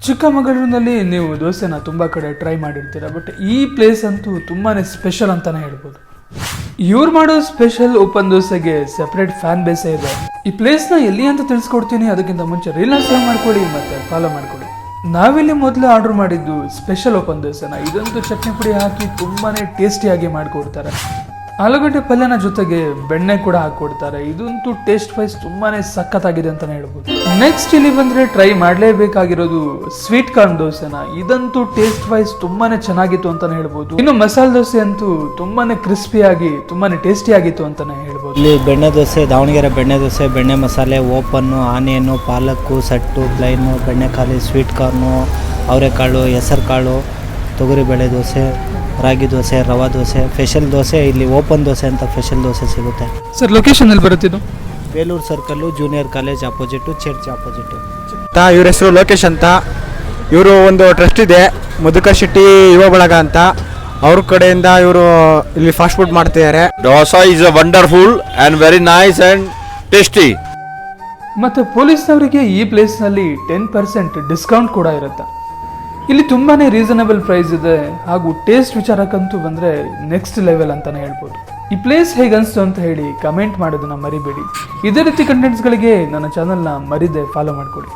ಚಿಕ್ಕಮಗಳೂರಿನಲ್ಲಿ ನೀವು ದೋಸೆನ ತುಂಬ ಕಡೆ ಟ್ರೈ ಮಾಡಿರ್ತೀರ, ಬಟ್ ಈ ಪ್ಲೇಸ್ ಅಂತೂ ತುಂಬಾ ಸ್ಪೆಷಲ್ ಅಂತಲೇ ಹೇಳ್ಬೋದು. ಇವ್ರು ಮಾಡೋ ಸ್ಪೆಷಲ್ ಓಪನ್ ದೋಸೆಗೆ ಸೆಪರೇಟ್ ಫ್ಯಾನ್ ಬೇಸೇ ಇದೆ. ಈ ಪ್ಲೇಸ್ನ ಎಲ್ಲಿ ಅಂತ ತಿಳಿಸ್ಕೊಡ್ತೀನಿ. ಅದಕ್ಕಿಂತ ಮುಂಚೆ ರೀಲ್ನ ಸೇವ್ ಮಾಡ್ಕೊಳ್ಳಿ ಮತ್ತು ಫಾಲೋ ಮಾಡ್ಕೊಳ್ಳಿ. ನಾವಿಲ್ಲಿ ಮೊದಲು ಆರ್ಡರ್ ಮಾಡಿದ್ದು ಸ್ಪೆಷಲ್ ಓಪನ್ ದೋಸೆನ. ಇದಂತೂ ಚಟ್ನಿ ಪುಡಿ ಹಾಕಿ ತುಂಬಾ ಟೇಸ್ಟಿಯಾಗಿ ಮಾಡಿಕೊಡ್ತಾರೆ. ಆಲೂಗಡ್ಡೆ ಪಲ್ಯನ ಜೊತೆಗೆ ಬೆಣ್ಣೆ ಕೂಡ ಹಾಕೊಡ್ತಾರೆ. ಇದಂತೂ ಟೇಸ್ಟ್ ವೈಸ್ ತುಂಬಾನೇ ಸಖತ್ತಾಗಿದೆ ಅಂತಾನೆ ಹೇಳ್ಬೋದು. ನೆಕ್ಸ್ಟ್ ಇಲ್ಲಿ ಬಂದ್ರೆ ಟ್ರೈ ಮಾಡಲೇಬೇಕಾಗಿರೋದು ಸ್ವೀಟ್ ಕಾರ್ನ್ ದೋಸೆನ. ಇದಂತೂ ಟೇಸ್ಟ್ ವೈಸ್ ತುಂಬಾನೇ ಚೆನ್ನಾಗಿತ್ತು ಅಂತಾನೆ ಹೇಳ್ಬೋದು. ಇನ್ನು ಮಸಾಲೆ ದೋಸೆ ಅಂತೂ ತುಂಬಾನೇ ಕ್ರಿಸ್ಪಿಯಾಗಿ ತುಂಬಾನೇ ಟೇಸ್ಟಿ ಆಗಿತ್ತು ಅಂತಾನೆ ಹೇಳ್ಬೋದು. ಇಲ್ಲಿ ಬೆಣ್ಣೆ ದೋಸೆ, ದಾವಣಗೆರೆ ಬೆಣ್ಣೆ ದೋಸೆ, ಬೆಣ್ಣೆ ಮಸಾಲೆ, ಓಪನ್ನು, ಆನಿಯನ್ನು, ಪಾಲಕ್ಕು, ಸಟ್ಟು, ಪ್ಲೈನು, ಬೆಣ್ಣೆಕಾಲಿ, ಸ್ವೀಟ್ ಕಾರ್ನು, ಅವರೆಕಾಳು, ಹೆಸರು ಕಾಳು, ತೊಗರಿಬೇಳೆ ದೋಸೆ, ರಾಗಿ ದೋಸೆ, ರವಾ ದೋಸೆ, ಸ್ಪೆಷಲ್ ದೋಸೆ. ಇಲ್ಲಿ ಓಪನ್ ದೋಸೆ ಅಂತ ಸ್ಪೆಷಲ್ ದೋಸೆ ಸಿಗುತ್ತೆ. ಸರ್ ಲೊಕೇಶನ್ ಎಲ್ಲಿ ಬರುತ್ತಿದ್ದು? Belur circle, junior college ಆಪೋಸಿಟು, church ಆಪೋಸಿಟು. ಇವ್ರ ಹೆಸರು ಲೋಕೇಶ್ ಅಂತ. ಇವರು ಒಂದು ಟ್ರಸ್ಟ್ ಇದೆ, ಮಧುಕರ್ ಶೆಟ್ಟಿ ಯುವ ಬಳಗ ಅಂತ. ಅವ್ರ ಕಡೆಯಿಂದ ಇವರು ಇಲ್ಲಿ ಫಾಸ್ಟ್ ಫುಡ್ ಮಾಡ್ತಿದ್ದಾರೆ. Dosa is a wonderful and very nice and tasty. ಮತ್ತೆ ಪೊಲೀಸ್ನವರಿಗೆ ಈ ಪ್ಲೇಸ್ನಲ್ಲಿ 10% ಡಿಸ್ಕೌಂಟ್ ಕೂಡ ಇರುತ್ತೆ. ಇಲ್ಲಿ ತುಂಬಾನೇ ರೀಸನಬಲ್ ಪ್ರೈಸ್ ಇದೆ, ಹಾಗೂ ಟೇಸ್ಟ್ ವಿಚಾರಕ್ಕಂತೂ ಬಂದರೆ ನೆಕ್ಸ್ಟ್ ಲೆವೆಲ್ ಅಂತಲೇ ಹೇಳ್ಬೋದು. ಈ ಪ್ಲೇಸ್ ಹೇಗನ್ನಿಸ್ತು ಅಂತ ಹೇಳಿ ಕಮೆಂಟ್ ಮಾಡೋದನ್ನ ಮರಿಬೇಡಿ. ಇದೇ ರೀತಿ ಕಂಟೆಂಟ್ಸ್ಗಳಿಗೆ ನನ್ನ ಚಾನಲ್ನ ಮರಿದೆ ಫಾಲೋ ಮಾಡಿಕೊಡಿ.